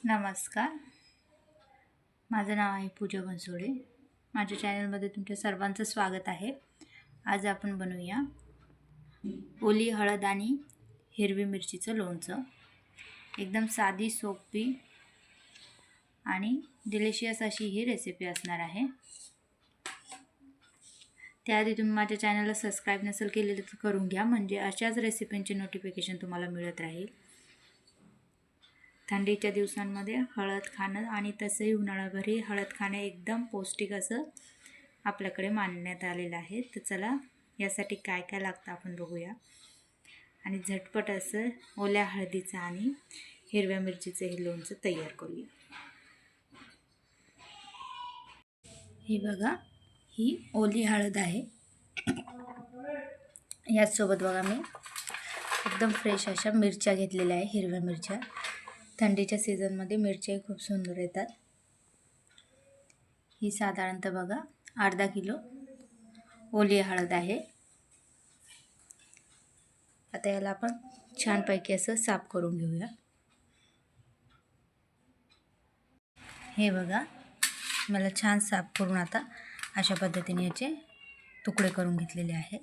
नमस्कार. माझं नाव आहे पूजा बनसोडे. माझ्या चॅनलमध्ये तुमच्या सर्वांचं स्वागत आहे. आज आपण बनवूया ओली हळद आणि हिरवी मिरचीचं लोणचं. एकदम साधी, सोपी आणि डिलिशियस अशी ही रेसिपी असणार आहे. त्याआधी तुम्ही माझ्या चॅनलला सबस्क्राईब नसेल केलेलं तर करून घ्या, म्हणजे अशाच रेसिपींचे नोटिफिकेशन तुम्हाला मिळत राहील. थंडीच्या दिवसांमध्ये हळद खाणं आणि तसंही उन्हाळ्याभरही हळद खाणं एकदम पौष्टिक असं आपल्याकडे मानण्यात आलेलं आहे. तर चला, यासाठी काय काय लागतं आपण बघूया आणि झटपट असं ओल्या हळदीचं आणि हिरव्या मिरचीचं हे लोणचं तयार करूया. ही बघा, ही ओली हळद आहे. याचसोबत बघा मी एकदम फ्रेश अशा मिरच्या घेतलेल्या आहे, हिरव्या मिरच्या. थंडीच्या सीझनमध्ये मिरच्याही खूप सुंदर येतात. ही साधारणतः बघा अर्धा किलो ओली हळद आहे. आता याला आपण छानपैकी असं साफ करून घेऊया. हे बघा, मला छान साफ करून आता अशा पद्धतीने याचे तुकडे करून घेतलेले आहे.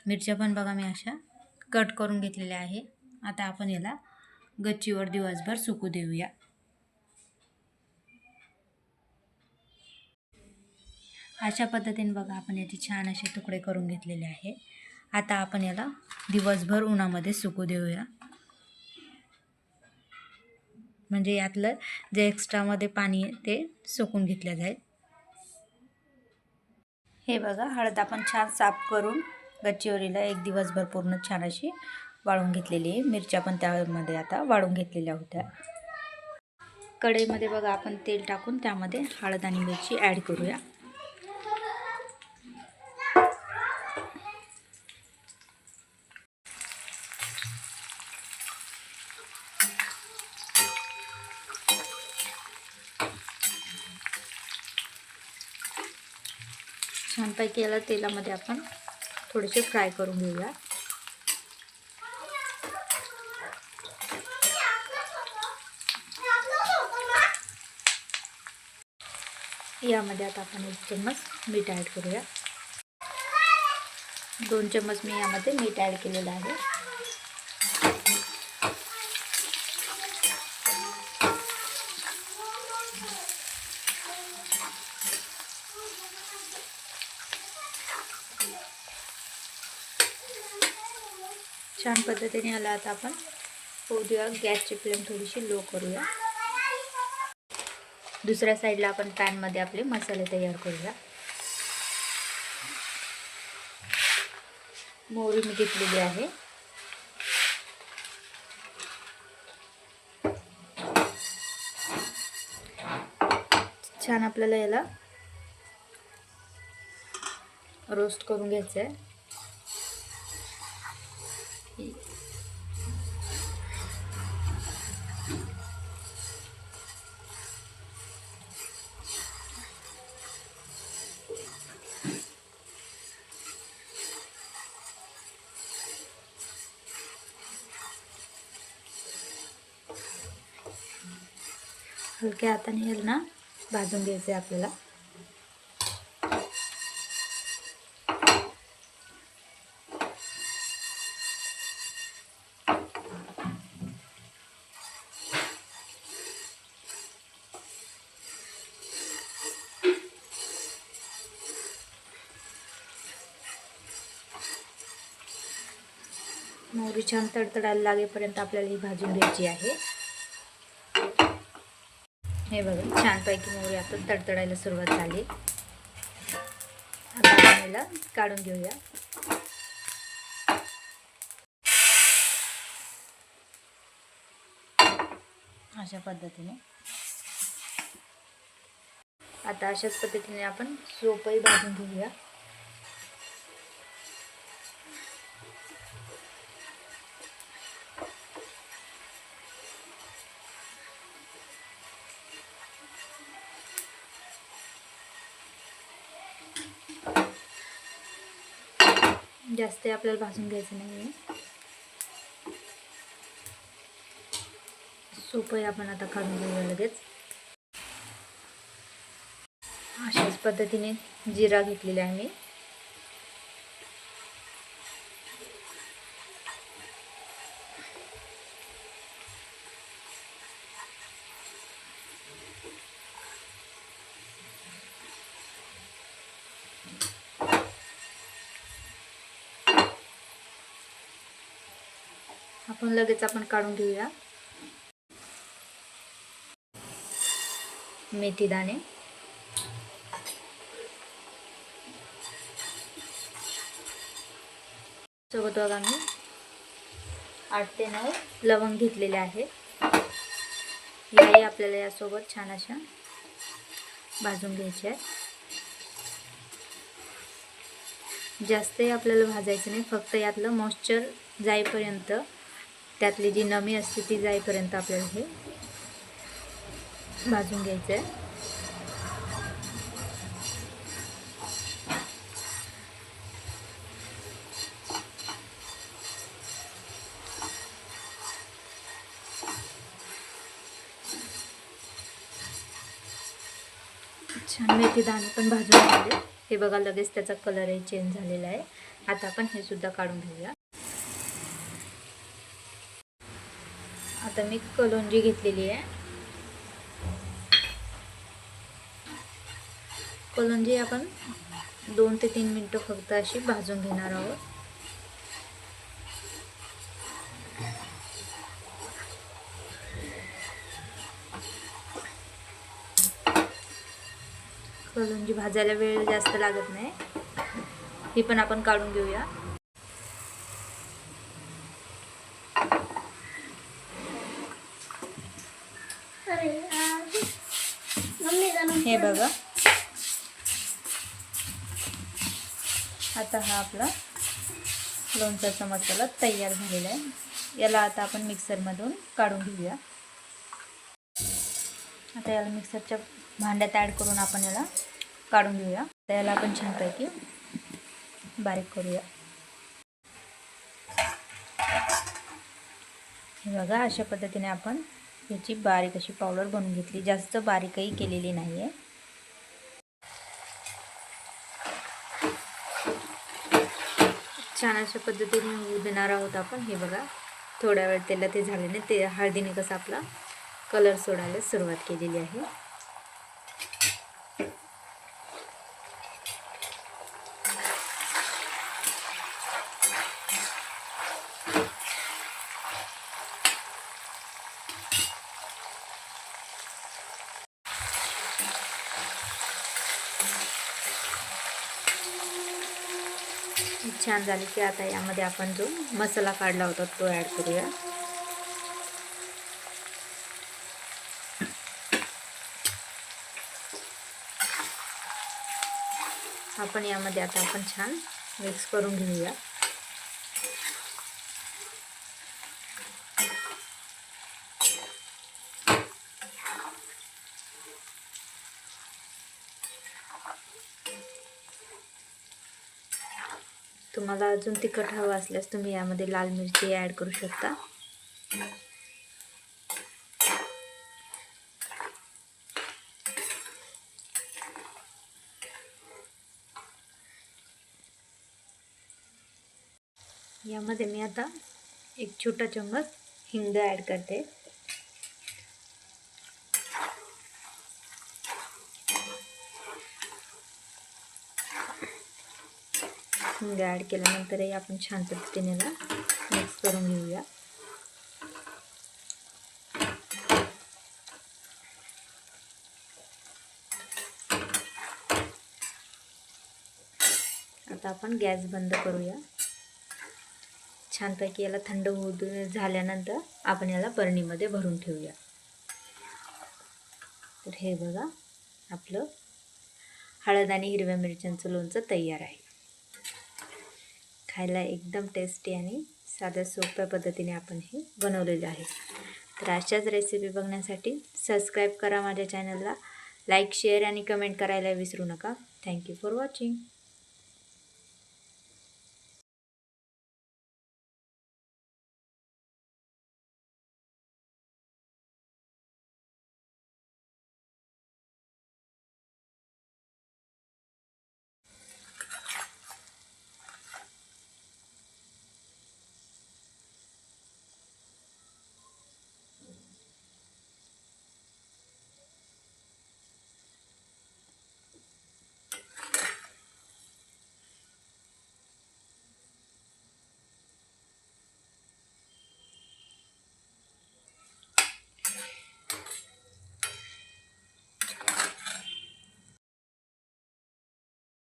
मिरच्या पण बघा मी अशा कट करून घेतलेल्या आहे. आता आपण याला गच्चीवर दिवसभर सुकू देऊया. अशा पद्धतीने बघा आपण याचे छान असे तुकडे करून घेतलेले आहे. आता आपण याला दिवसभर उन्हामध्ये सुकू देऊया, म्हणजे यातलं जे एक्स्ट्रामध्ये पाणी आहे ते सुकून घेतलं जाईल. हे बघा, हळद आपण छान साफ करून गच्चीवरीला एक दिवसभर पूर्ण छान अशी वाळून घेतलेली आहे. मिरच्या पण त्यामध्ये आता वाळून घेतलेल्या होत्या. कढईमध्ये बघा आपण तेल टाकून त्यामध्ये हळद आणि मिरची ॲड करूया. छानपैकी याला तेलामध्ये आपण थोडेसे फ्राय करून घेऊया. यामध्ये आता आपण 1 चम्मच मीठ ॲड करूया. 2 चम्मच मी यामध्ये मीठ ॲड केलेलं आहे. छान पद्धतीने याला आता आपण होऊ देऊया. गॅसची फ्लेम थोडीशी लो करूया. दुसऱ्या साईडला आपण पॅनमध्ये आपले मसाले तयार करूया. मोहरी मी घेतलेली आहे. छान आपल्याला याला रोस्ट करून घ्यायचं आहे. हलक्या हाताने याला भाजून घ्यायचं आहे आपल्याला. मोहरी छान तडतडायला लागेपर्यंत आपल्याला ही भाजून घ्यायची आहे. हे बघा, छानपैकी मोहरी आता तडतडायला सुरुवात झाली. आता आपण याला काढून घेऊया. अशा पद्धतीने आता अशाच पद्धतीने आपण सोपही भाजून घेऊया. जास्त आपल्याला भाजून घ्यायचं नाही आहे. सोपं आहे, आपण आता काढून घेऊया लगेच. अशाच पद्धतीने जिरा घेतलेला आहे मी. आपण लगेच काढून घेऊया. मेथी दाणे, सोबत बघा मी 8 ते 9 लवंग घेतलेले आहे. याही आपल्याला यासोबत छान अशा भाजून घ्यायच्या आहेत. जास्तही आपल्याला भाजायचं नाही, फक्त यातलं मॉइश्चर जाईपर्यंत, त्यातली जी नमी असते ती जाईपर्यंत आपल्याला हे भाजून घ्यायचं आहे. छान मेथी दाणे पण भाजून घेतले. हे बघा लगेच त्याचा कलरही चेंज झालेला आहे. आता आपण हे सुद्धा काढून घेऊया. आता मी कलोंजी घेतलेली आहे. कलोंजी आपण 2 ते 3 मिनिटं फक्त अशी भाजून घेणार आहोत. कलोंजी भाजायला वेळ जास्त लागत नाही. ही पण आपण काढून घेऊया. हे बघा, आता हा आपला लोणच्याचा मसाला तयार झालेला आहे. याला आता आपण मिक्सरमधून काढून घेऊया. आता याला मिक्सरच्या भांड्यात ॲड करून आपण याला काढून घेऊया. तर याला आपण छानपैकी बारीक करूया. हे बघा, अशा पद्धतीने आपण याची बारीक अशी पावडर बनवून घेतली. जास्त बारीकही केलेली नाही आहे. छान अशा पद्धतीने होऊ देणार आहोत आपण. हे बघा, थोड्या वेळ त्याला ते झाल्याने ते हळदीने कसा आपला कलर सोडायला सुरुवात केलेली आहे. छान झाली की आता यामध्ये आपण जो मसाला काढला होता तो ॲड करूया. आपण यामध्ये आता आपण छान मिक्स करून घेऊया. तुम्हाला अजून तिखट हवं असल्यास तुम्ही यामध्ये लाल मिरची ॲड करू शकता. यामध्ये मी आता एक छोटा चम्मच हिंग ॲड करते. हिंग ॲड केल्यानंतरही आपण छान पद्धतीने मिक्स करून घेऊया. आता आपण गॅस बंद करूया. छानपैकी याला थंड होऊ झाल्यानंतर आपण याला बरणीमध्ये भरून ठेवूया. तर हे बघा, आपलं हळद आणि हिरव्या मिरच्यांचं लोणचं तयार आहे. खायला एकदम टेस्टी आणि साध्या सोप्या पद्धतीने आपण हे बनवलेलं आहे. तर अशाच रेसिपी बघण्यासाठी सबस्क्राईब करा माझ्या चॅनलला. लाईक, शेअर आणि कमेंट करायला विसरू नका. Thank you for watching.